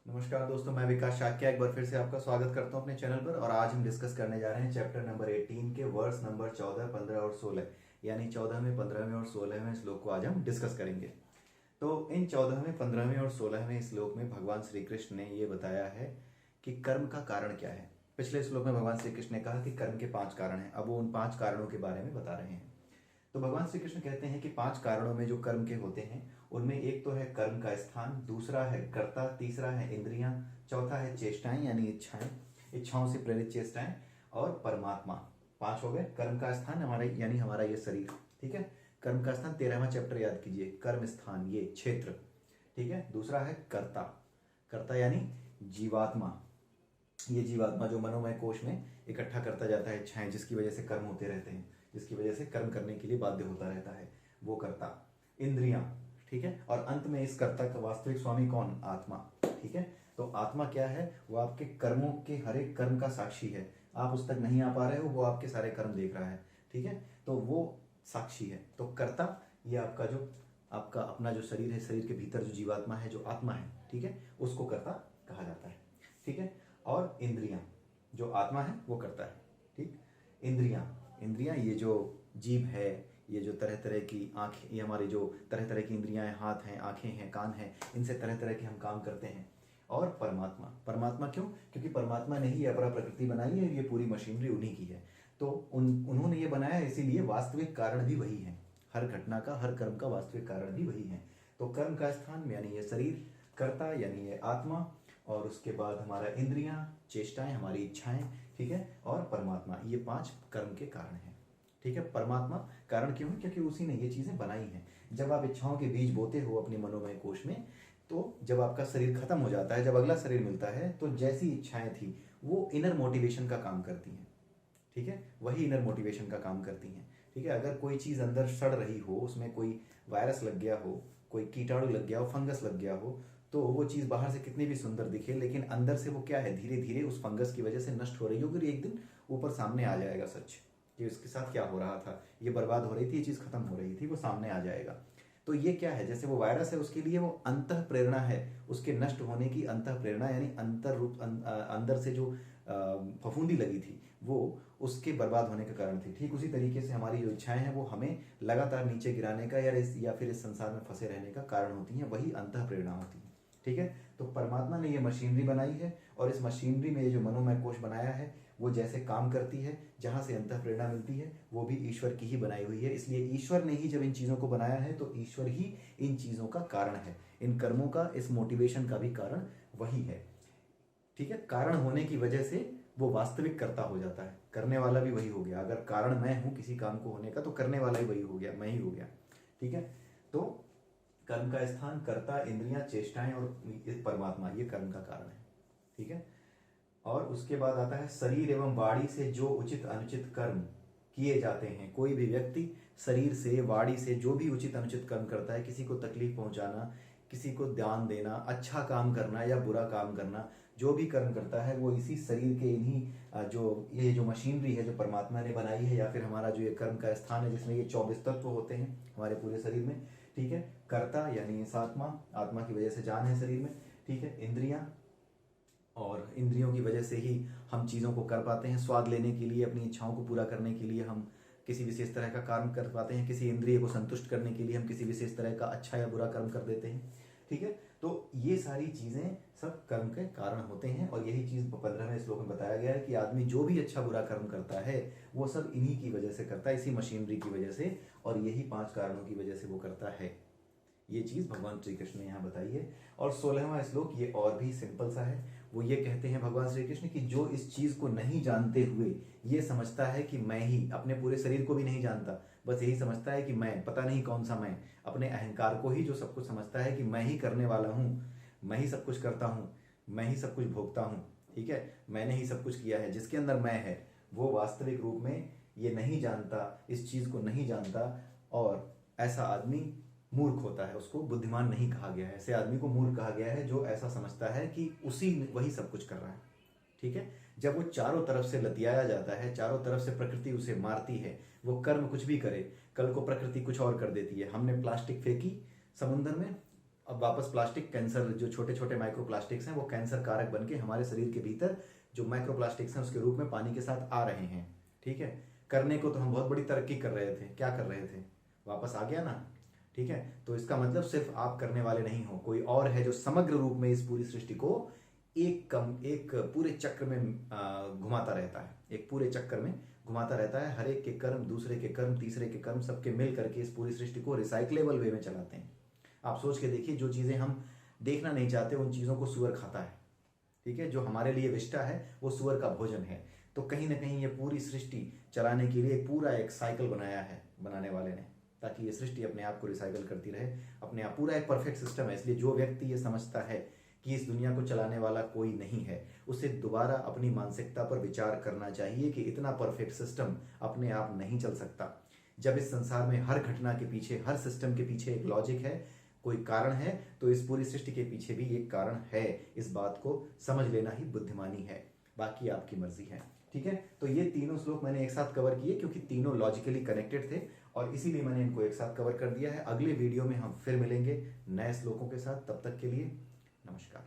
नमस्कार दोस्तों, मैं विकास शाक्या एक बार फिर से आपका स्वागत करता हूं अपने चैनल पर। और आज हम डिस्कस करने जा रहे हैं चैप्टर नंबर 18 के वर्स नंबर 14, 15 और 16, यानी 14वें, 15वें और 16वें श्लोक को आज हम डिस्कस करेंगे। तो इन 14वें, 15वें और 16वें श्लोक में भगवान श्री कृष्ण ने ये बताया है कि कर्म का कारण क्या है। पिछले श्लोक में भगवान श्री कृष्ण ने कहा कि कर्म के 5 कारण हैं। अब वो उन 5 कारणों के बारे में बता रहे हैं। तो भगवान श्री कृष्ण कहते हैं कि 5 कारणों में जो कर्म के होते हैं उनमें एक तो है कर्म का स्थान, दूसरा है कर्ता, तीसरा है इंद्रियां, चौथा है चेष्टाएं यानी इच्छाएं, इच्छाओं से प्रेरित चेष्टाएं, और परमात्मा। 5 हो गए। कर्म का स्थान हमारा यानी हमारा ये शरीर, ठीक है। कर्म का स्थान 13वां चैप्टर याद कीजिए, कर्म स्थान ये क्षेत्र, ठीक है। दूसरा है कर्ता, कर्ता यानी जीवात्मा, ये जीवात्मा जो मनोमय कोश में इकट्ठा करता जाता है इच्छाएं, जिसकी वजह से कर्म होते रहते हैं, जिसकी वजह से कर्म करने के लिए बाध्य होता रहता है, वो कर्ता। इंद्रियां, ठीक है। और अंत में इस कर्ता का वास्तविक स्वामी कौन? आत्मा, ठीक है। तो आत्मा क्या है? वो आपके कर्मों के हर एक कर्म का साक्षी है। आप उस तक नहीं आ पा रहे हो, वो आपके सारे कर्म देख रहा है, ठीक है। तो वो साक्षी है। तो कर्ता ये आपका जो आपका अपना जो शरीर है, शरीर के भीतर जो जीवात्मा है, जो आत्मा है, ठीक है, उसको कर्ता कहा जाता है, ठीक है। और इंद्रियां, जो आत्मा है वो करता है, ठीक। इंद्रियां, इंद्रियां ये जो जीभ है, ये जो तरह तरह की आंखें, ये हमारी जो तरह तरह की इंद्रियां हैं, हाथ हैं, आंखें हैं, कान हैं, इनसे तरह तरह के हम काम करते हैं। और परमात्मा, परमात्मा क्यों? क्योंकि परमात्मा ने ही अपरा प्रकृति बनाई है, ये पूरी मशीनरी उन्हीं की है। तो उन्होंने ये बनाया है, इसीलिए वास्तविक कारण भी वही है। हर घटना का, हर कर्म का वास्तविक कारण भी वही है। तो कर्म का स्थान यानी ये शरीर, कर्ता यानी ये आत्मा, और उसके बाद हमारा इंद्रियां, चेष्टाएं, हमारी इच्छाएं, ठीक है, और परमात्मा, ये 5 कर्म के कारण हैं, ठीक है। परमात्मा कारण क्यों है? क्योंकि उसी ने ये चीजें बनाई हैं। जब आप इच्छाओं के बीज बोते हो अपने मनोमय कोश में, तो जब आपका शरीर खत्म हो जाता है, जब अगला शरीर मिलता है, तो जैसी इच्छाएं थी वो इनर मोटिवेशन का काम करती हैं, ठीक है। वही इनर मोटिवेशन का काम करती हैं, ठीक है। अगर कोई चीज़ अंदर सड़ रही हो, उसमें कोई वायरस लग गया हो, कोई कीटाणु लग गया हो, फंगस लग गया हो, तो वो चीज़ बाहर से कितनी भी सुंदर दिखे, लेकिन अंदर से वो क्या है, धीरे धीरे उस फंगस की वजह से नष्ट हो रही होगी। एक दिन ऊपर सामने आ जाएगा सच कि उसके साथ क्या हो रहा था, ये बर्बाद हो रही थी, ये चीज़ खत्म हो रही थी, वो सामने आ जाएगा। तो ये क्या है? जैसे वो वायरस है, उसके लिए वो अंतः प्रेरणा है, उसके नष्ट होने की अंतः प्रेरणा, यानी अंतर रूप अंदर से जो फफूंदी लगी थी वो उसके बर्बाद होने का कारण थी। ठीक उसी तरीके से हमारी जो इच्छाएं हैं वो हमें लगातार नीचे गिराने का या फिर इस संसार में फंसे रहने का कारण होती हैं, वही अंतः प्रेरणा होती है, ठीक है। तो परमात्मा ने ये मशीनरी बनाई है, और इस मशीनरी में ये जो मनोमय कोश बनाया है, वो जैसे काम करती है, जहां से अंतः प्रेरणा मिलती है, वो भी ईश्वर की ही बनाई हुई है। इसलिए ईश्वर ने ही जब इन चीज़ों को बनाया है, तो ईश्वर ही इन चीज़ों का कारण है। इन कर्मों का, इस मोटिवेशन का भी कारण वही है, ठीक है। कारण होने की वजह से वो वास्तविक कर्ता हो जाता है, करने वाला भी वही हो गया। अगर कारण मैं हूं किसी काम को होने का, तो करने वाला ही वही हो गया, मैं ही हो गया, ठीक है। तो कर्म का स्थान, कर्ता, इंद्रियां, चेष्टाएं और परमात्मा, ये कर्म का कारण है, ठीक है। और उसके बाद आता है शरीर एवं वाणी से जो उचित अनुचित कर्म किए जाते हैं। कोई भी व्यक्ति शरीर से, वाणी से जो भी उचित अनुचित कर्म करता है, किसी को तकलीफ पहुंचाना, किसी को दान देना, अच्छा काम करना या बुरा काम करना, जो भी कर्म करता है वो इसी शरीर के इन्हीं जो ये जो मशीनरी है जो परमात्मा ने बनाई है, या फिर हमारा जो ये कर्म का स्थान है जिसमें ये 24 तत्व होते हैं हमारे पूरे शरीर में, ठीक है। कर्ता यानी इस आत्मा, आत्मा की वजह से जान है शरीर में, ठीक है। इंद्रियां, और इंद्रियों की वजह से ही हम चीज़ों को कर पाते हैं। स्वाद लेने के लिए, अपनी इच्छाओं को पूरा करने के लिए हम किसी विशेष तरह का कर्म कर पाते हैं। किसी इंद्रिय को संतुष्ट करने के लिए हम किसी विशेष तरह का अच्छा या बुरा कर्म कर देते हैं, ठीक है। तो ये सारी चीज़ें सब कर्म के कारण होते हैं, और यही चीज़ 15वें श्लोक में बताया गया है कि आदमी जो भी अच्छा बुरा कर्म करता है वो सब इन्हीं की वजह से करता है, इसी मशीनरी की वजह से, और यही 5 कारणों की वजह से वो करता है। ये चीज भगवान श्री कृष्ण ने यहाँ बताई है। और 16वां श्लोक ये और भी सिंपल सा है। वो ये कहते हैं भगवान श्री कृष्ण कि जो इस चीज को नहीं जानते हुए ये समझता है कि मैं ही, अपने पूरे शरीर को भी नहीं जानता, बस यही समझता है कि मैं, पता नहीं कौन सा मैं, अपने अहंकार को ही जो सब कुछ समझता है कि मैं ही करने वाला हूँ, मैं ही सब कुछ करता हूँ, मैं ही सब कुछ भोगता हूँ, ठीक है, मैंने ही सब कुछ किया है, जिसके अंदर मैं है, वो वास्तविक रूप में ये नहीं जानता, इस चीज को नहीं जानता। और ऐसा आदमी मूर्ख होता है, उसको बुद्धिमान नहीं कहा गया है। ऐसे आदमी को मूर्ख कहा गया है जो ऐसा समझता है कि उसी वही सब कुछ कर रहा है, ठीक है। जब वो चारों तरफ से लतियाया जाता है, चारों तरफ से प्रकृति उसे मारती है, वो कर्म कुछ भी करे, कल को प्रकृति कुछ और कर देती है। हमने प्लास्टिक फेंकी समुद्र में, अब वापस प्लास्टिक कैंसर, जो छोटे छोटे माइक्रो प्लास्टिक्स हैं वो कैंसर कारक बन के हमारे शरीर के भीतर जो माइक्रो प्लास्टिक्स हैं उसके रूप में पानी के साथ आ रहे हैं। ठीक है, करने को तो हम बहुत बड़ी तरक्की कर रहे थे, क्या कर रहे थे, वापस आ गया ना। ठीक है, तो इसका मतलब सिर्फ आप करने वाले नहीं हो, कोई और है जो समग्र रूप में इस पूरी सृष्टि को एक पूरे चक्र में घुमाता रहता है, एक पूरे चक्कर में घुमाता रहता है। हर एक के कर्म, दूसरे के कर्म, तीसरे के कर्म, सबके मिल करके इस पूरी सृष्टि को रिसाइकलेबल वे में चलाते हैं। आप सोच के देखिए, जो चीज़ें हम देखना नहीं चाहते उन चीज़ों को सूअर खाता है। ठीक है, जो हमारे लिए विष्टा है वो सूअर का भोजन है। तो कहीं ना कहीं ये पूरी सृष्टि चलाने के लिए पूरा एक साइकिल बनाया है बनाने वाले ने, ताकि ये सृष्टि अपने आप को रिसाइकल करती रहे, अपने आप। पूरा एक परफेक्ट सिस्टम है। इसलिए जो व्यक्ति ये समझता है कि इस दुनिया को चलाने वाला कोई नहीं है, उसे दोबारा अपनी मानसिकता पर विचार करना चाहिए कि इतना परफेक्ट सिस्टम अपने आप नहीं चल सकता। जब इस संसार में हर घटना के पीछे, हर सिस्टम के पीछे एक लॉजिक है, कोई कारण है, तो इस पूरी सृष्टि के पीछे भी एक कारण है। इस बात को समझ लेना ही बुद्धिमानी है, बाकी आपकी मर्जी है। ठीक है, तो ये तीनों श्लोक मैंने एक साथ कवर किए क्योंकि तीनों लॉजिकली कनेक्टेड थे और इसीलिए मैंने इनको एक साथ कवर कर दिया है। अगले वीडियो में हम फिर मिलेंगे नए श्लोकों के साथ। तब तक के लिए नमस्कार।